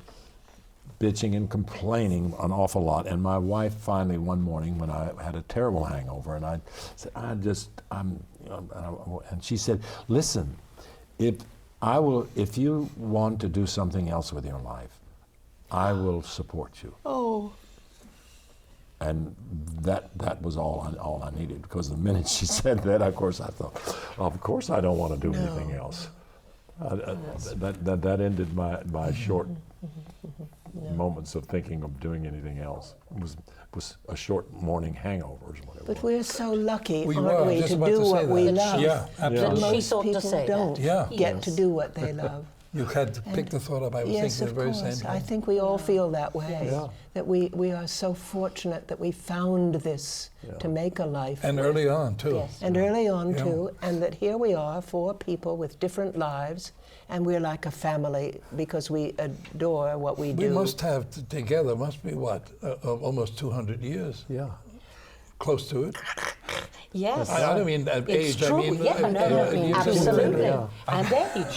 bitching and complaining an awful lot. And my wife finally one morning, when I had a terrible hangover, and I said, and she said, "Listen, if you want to do something else with your life, I will support you." Oh. And that was all I needed, because the minute she said that, of course I thought, of course I don't want to do anything else. That ended my short moments of thinking of doing anything else. It was a short morning hangover is what it was. But we're so lucky, We aren't were, we, just to about do to say what we that. love. Yeah, That absolutely. She most thought to people say that. don't Yeah. get to do what they love. You had to pick the thought up. I was Yes, thinking of the very course. same I thing. think we all feel that way. Yeah. That we are so fortunate that we found this to make a life. And with. early on, too. Yes. And early on Yeah. too, and that here we are, 4 people with different lives, and we're like a family because we adore what we do. We must have together, must be what, almost 200 years? Yeah. Close to it. Yes. I don't mean at It's age, true. I mean Yeah, absolutely. Yeah. And age.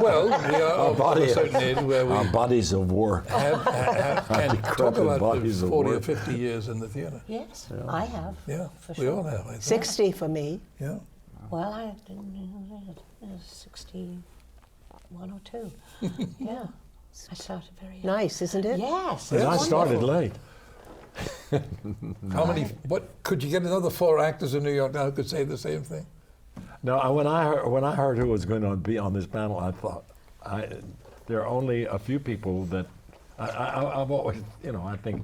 Well, we are of a certain age where we Our bodies of work. have and talk Decrepit about bodies of 40 or work. 50 years in the theatre. Yes, I have. Yeah, For we sure. all have, I think. 60 for me. Yeah. Well, I didn't 61 or 2. Yeah. I started very young. Nice, isn't it? Yes. And it's I started wonderful. late. How many, could you get another 4 actors in New York now who could say the same thing? No, when I heard who was going to be on this panel, I thought there are only a few people that I've always, I think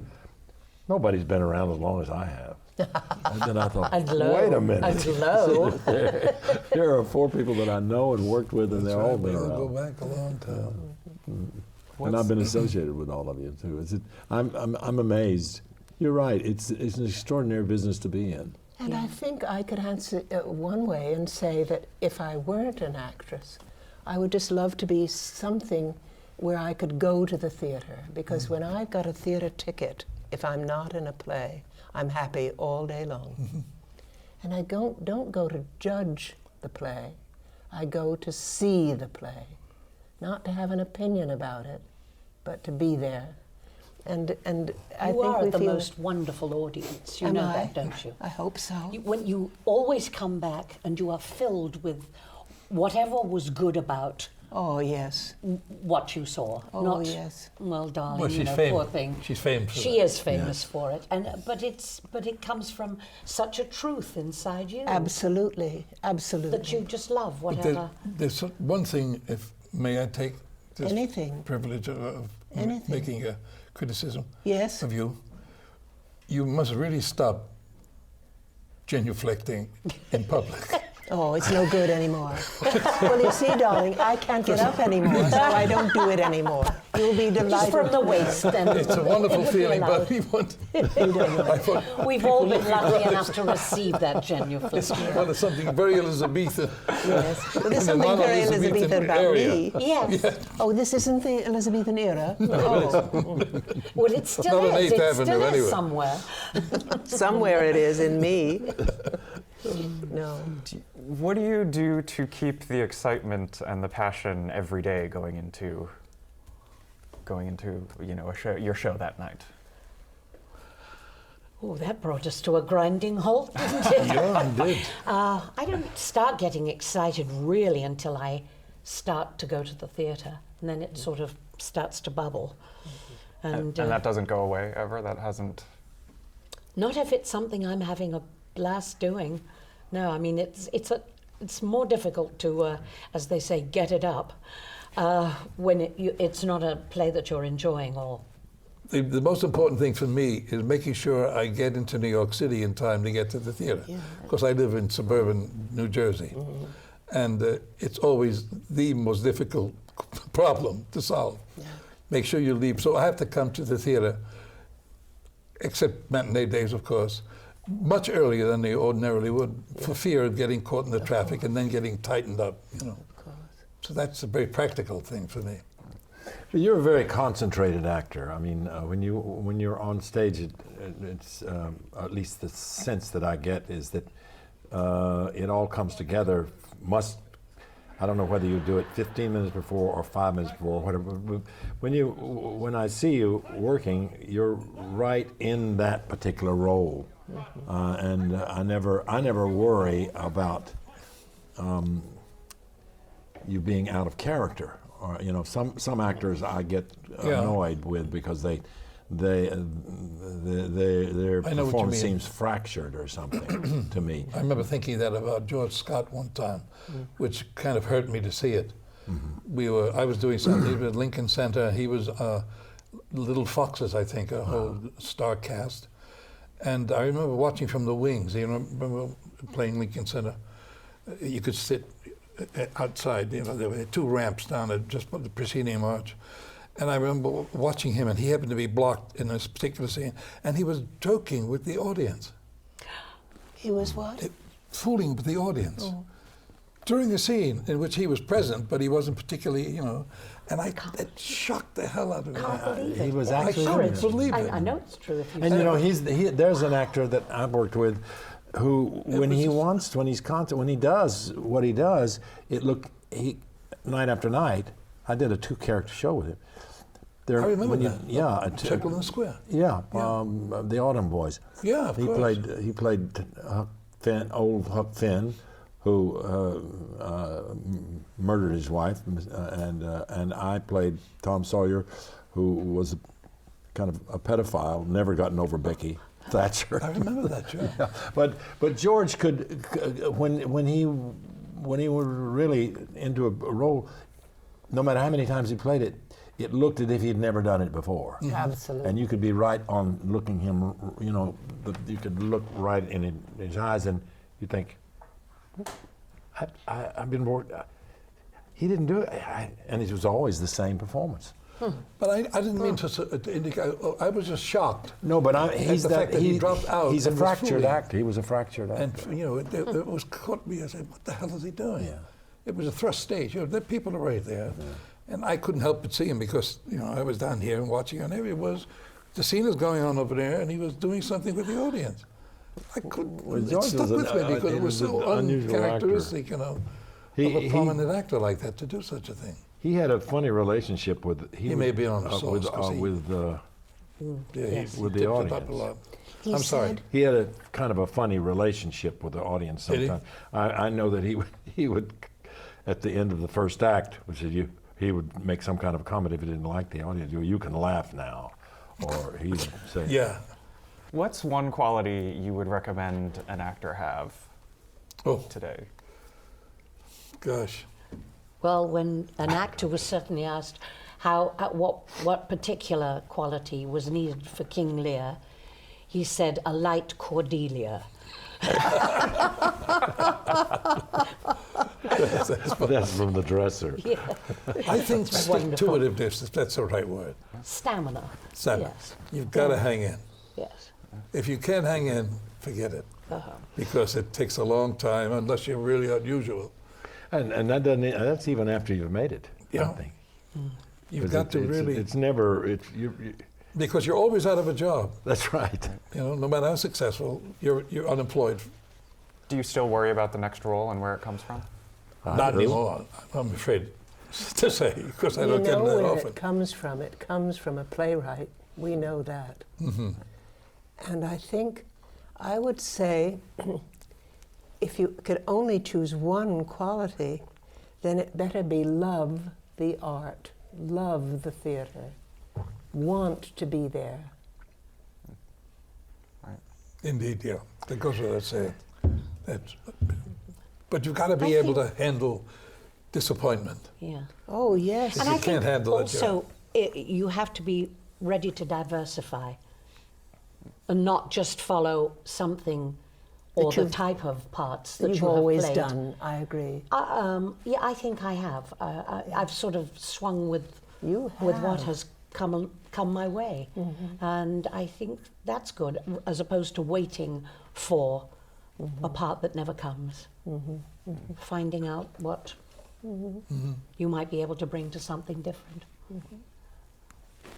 nobody's been around as long as I have. And then I thought, And low. wait a minute. And low. There are 4 people that I know and worked with, and they're all We been all go around. back a long time. And I've been associated with all of you too. I'm amazed. You're right. It's an extraordinary business to be in. And I think I could answer it one way and say that if I weren't an actress, I would just love to be something where I could go to the theater. Because when I got a theater ticket, if I'm not in a play, I'm happy all day long. And I don't go to judge the play. I go to see the play. Not to have an opinion about it, but to be there. And I You think are we the feel most wonderful audience. You Am know I? that, don't you? I hope so. When you always come back and you are filled with whatever was good about Oh, yes. what you saw. Oh, Not, yes. well, darling, Well, you she's know, famous. poor thing. She's famous for She that. is famous for it, but it comes from such a truth inside you Absolutely. Absolutely. that you just love But whatever. there's one thing, if may I take this Anything. privilege of Anything. making a criticism Yes. of you. You must really stop genuflecting in public. Oh, it's no good anymore. Well, you see, darling, I can't get up anymore, so I don't do it anymore. You'll be Just delighted. from the waist, then. It's a wonderful it would be feeling, allowed. but we want, I thought We've all been lucky enough to receive that genuflection. well, it's something very Elizabethan. Yes. Well, In there's the something very non-Elizabethan Elizabethan about area. me. Yes. Oh, this isn't the Elizabethan era? Oh, Well, it still Not on is. 8th It Avenue, still is anyway. somewhere. somewhere it is in me. No. What do you do to keep the excitement and the passion every day going into your show that night? Oh, that brought us to a grinding halt, didn't it? Yeah, indeed. I don't start getting excited really until I start to go to the theatre, and then it sort of starts to bubble. And that doesn't go away ever? That hasn't... Not if it's something I'm having a blast doing. No, I mean it's more difficult to, as they say, get it up when it's not a play that you're enjoying. Or The most important thing for me is making sure I get into New York City in time to get to the theater. Because I live in suburban New Jersey. And it's always the most difficult problem to solve. Make sure you leave. So I have to come to the theater, except matinee days, of course, much earlier than they ordinarily would, for fear of getting caught in the traffic and then getting tightened up, So that's a very practical thing for me. But you're a very concentrated actor. I mean, when you're on stage, it's at least the sense that I get is that it all comes together. I don't know whether you do it 15 minutes before or 5 minutes before or whatever. When I see you working, you're right in that particular role, and I never worry about you being out of character. Or some actors I get annoyed with because their I know what you performance mean. seems fractured or something to me. I remember thinking that about George Scott one time, which kind of hurt me to see it. I was doing something at Lincoln Center. He was Little Foxes, I think, a whole star cast. And I remember watching from the wings. You know, remember playing Lincoln Center? You could sit outside. You know, there were 2 ramps down at just the proscenium arch. And I remember watching him, and he happened to be blocked in this particular scene, and he was joking with the audience. He was what? Fooling with the audience. During the scene in which he was present, but he wasn't particularly, you know, and it shocked the hell out of me. Can't believe it. He was Yeah, actually sure, in it's- it. believe it. I know it's true. If you And say you know, it. there's an actor that I've worked with who, when he does what he does, night after night, I did a 2-character show with him. I remember that. Yeah. Circle in the Square. Yeah, the Autumn Boys. Yeah, of course. He played old Huck Finn, who murdered his wife, and I played Tom Sawyer, who was kind of a pedophile, never gotten over Becky Thatcher. I remember that, sure. Yeah, but George could when he was really into a role, no matter how many times he played it, it looked as if he'd never done it before. Absolutely. And you could be right on looking him, you know, you could look right in his eyes and you think, I've been bored. He didn't do it. And it was always the same performance. But I didn't mean to indicate, I was just shocked. No, but He's the fact that he dropped out. He's a and was fractured fooling. actor. He was a fractured actor. And, you know, it was caught me. I said, what the hell is he doing? Yeah. It was a thrust stage. You know, the people are right there. Yeah. And I couldn't help but see him because, you know, I was down here and watching, and there he was. The scene is going on over there, and he was doing something with the audience. I couldn't. Well, It George stuck was with me because it was so an unusual uncharacteristic, you know, of a prominent actor like that to do such a thing. He had a funny relationship with. He may be on the sauce, 'cause he- with Yes. with the Tipped it up audience. a lot. He I'm sorry. said- He had a kind of a funny relationship with the audience Did he? sometimes. I know that he would, at the end of the first act, which is he would make some kind of comment if he didn't like the audience. You can laugh now, or he'd say, Yeah. What's one quality you would recommend an actor have Oh, today? gosh. Well, when an actor was certainly asked what particular quality was needed for King Lear, he said a light Cordelia. That's from the dresser. Yeah. I think wonderful. stick-to-itiveness, if that's the right word. Stamina. Stamina. Yes. You've got to hang in. Yes. If you can't hang in, forget it. Because it takes a long time, unless you're really unusual. And that's even after you've made it, I Yeah. think. You've 'Cause got to it's really, It's never. because you're always out of a job. That's right. You know, no matter how successful, you're unemployed. Do you still worry about the next role and where it comes from? Not anymore, I'm afraid to say, because I don't get it that where often. it comes from. It comes from a playwright. We know that. Mm-hmm. And I think I would say if you could only choose one quality, then it better be love the art, love the theater, want to be there. Indeed, yeah. That goes without saying. But you've got to be able to handle disappointment. Yeah. Oh, yes. If And you I can't think handle it, also you have to be ready to diversify and not just follow something or That the you've- type of parts that You've you have always played. done, I agree. Yeah, I think I have. I've sort of swung with You what have. has come my way, and I think that's good, as opposed to waiting for a part that never comes. Finding out what you might be able to bring to something different.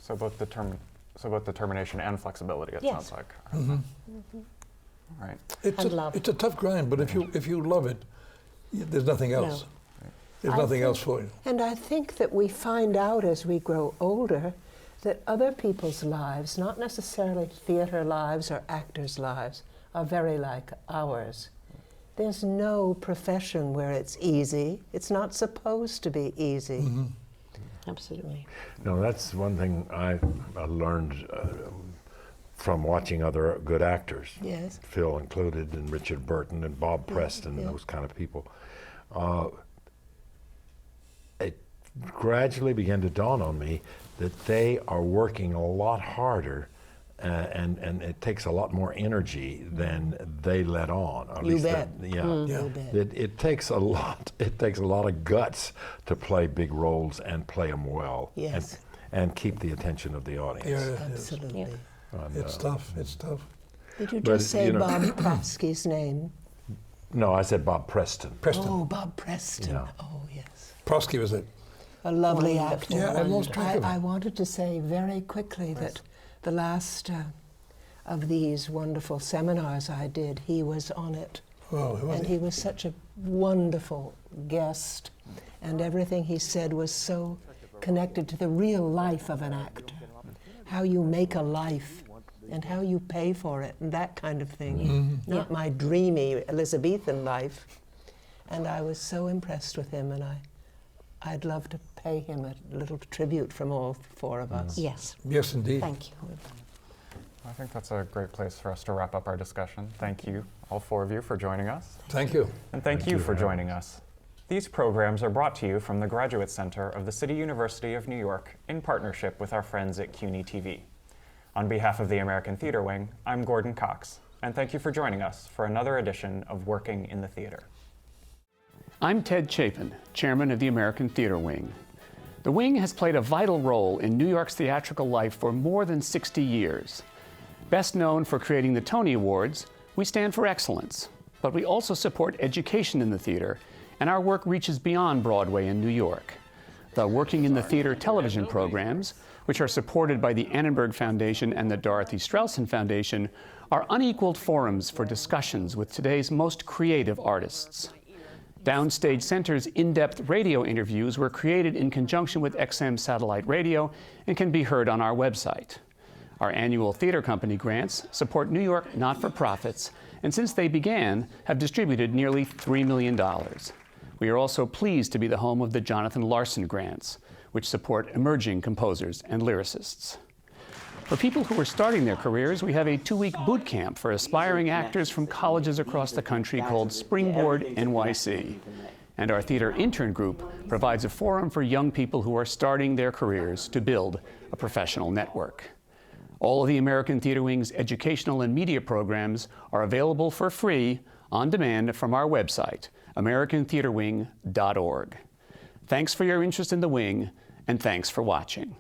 So both determination and flexibility, it Yes. sounds like. Right. And love. It's a tough grind, but if you love it, there's nothing else. There's nothing else for you. And I think that we find out as we grow older that other people's lives, not necessarily theater lives or actors' lives, are very like ours. There's no profession where it's easy. It's not supposed to be easy. Absolutely. No, that's one thing I learned from watching other good actors. Yes. Phil included, and Richard Burton and Bob Preston, those kind of people. It gradually began to dawn on me that they are working a lot harder, and it takes a lot more energy than they let on. At You least bet. You bet. It takes a lot. It takes a lot of guts to play big roles and play them well. Yes. And keep the attention of the audience. Yeah, Absolutely. Yeah. And, it's tough. It's tough. Did you But, just say you know- Bob Prosky's name? No, I said Bob Preston. Preston. Oh, Bob Preston. Yeah. Oh, yes. Prosky was it. A lovely actor. Yeah, I lost track of I him. wanted to say very quickly that the last of these wonderful seminars I did, he was on it. Oh, was And he? he was such a wonderful guest, and everything he said was so connected to the real life of an actor, how you make a life and how you pay for it and that kind of thing. Not my dreamy Elizabethan life. And I was so impressed with him, and I'd love to pay him a little tribute from all four of us. Yes. Yes, indeed. Thank you. I think that's a great place for us to wrap up our discussion. Thank you, all four of you, for joining us. Thank you. And thank you for joining us. These programs are brought to you from the Graduate Center of the City University of New York in partnership with our friends at CUNY TV. On behalf of the American Theater Wing, I'm Gordon Cox, and thank you for joining us for another edition of Working in the Theater. I'm Ted Chapin, chairman of the American Theater Wing. The Wing has played a vital role in New York's theatrical life for more than 60 years. Best known for creating the Tony Awards, we stand for excellence, but we also support education in the theater, and our work reaches beyond Broadway in New York. The Working in the Theater television programs, which are supported by the Annenberg Foundation and the Dorothy Strelsin Foundation, are unequaled forums for discussions with today's most creative artists. Downstage Center's in-depth radio interviews were created in conjunction with XM Satellite Radio and can be heard on our website. Our annual theater company grants support New York not-for-profits, and since they began, have distributed nearly $3 million. We are also pleased to be the home of the Jonathan Larson Grants, which support emerging composers and lyricists. For people who are starting their careers, we have a 2-week boot camp for aspiring actors from colleges across the country called Springboard NYC. And our theater intern group provides a forum for young people who are starting their careers to build a professional network. All of the American Theater Wing's educational and media programs are available for free on demand from our website, americantheaterwing.org. Thanks for your interest in the Wing, and thanks for watching.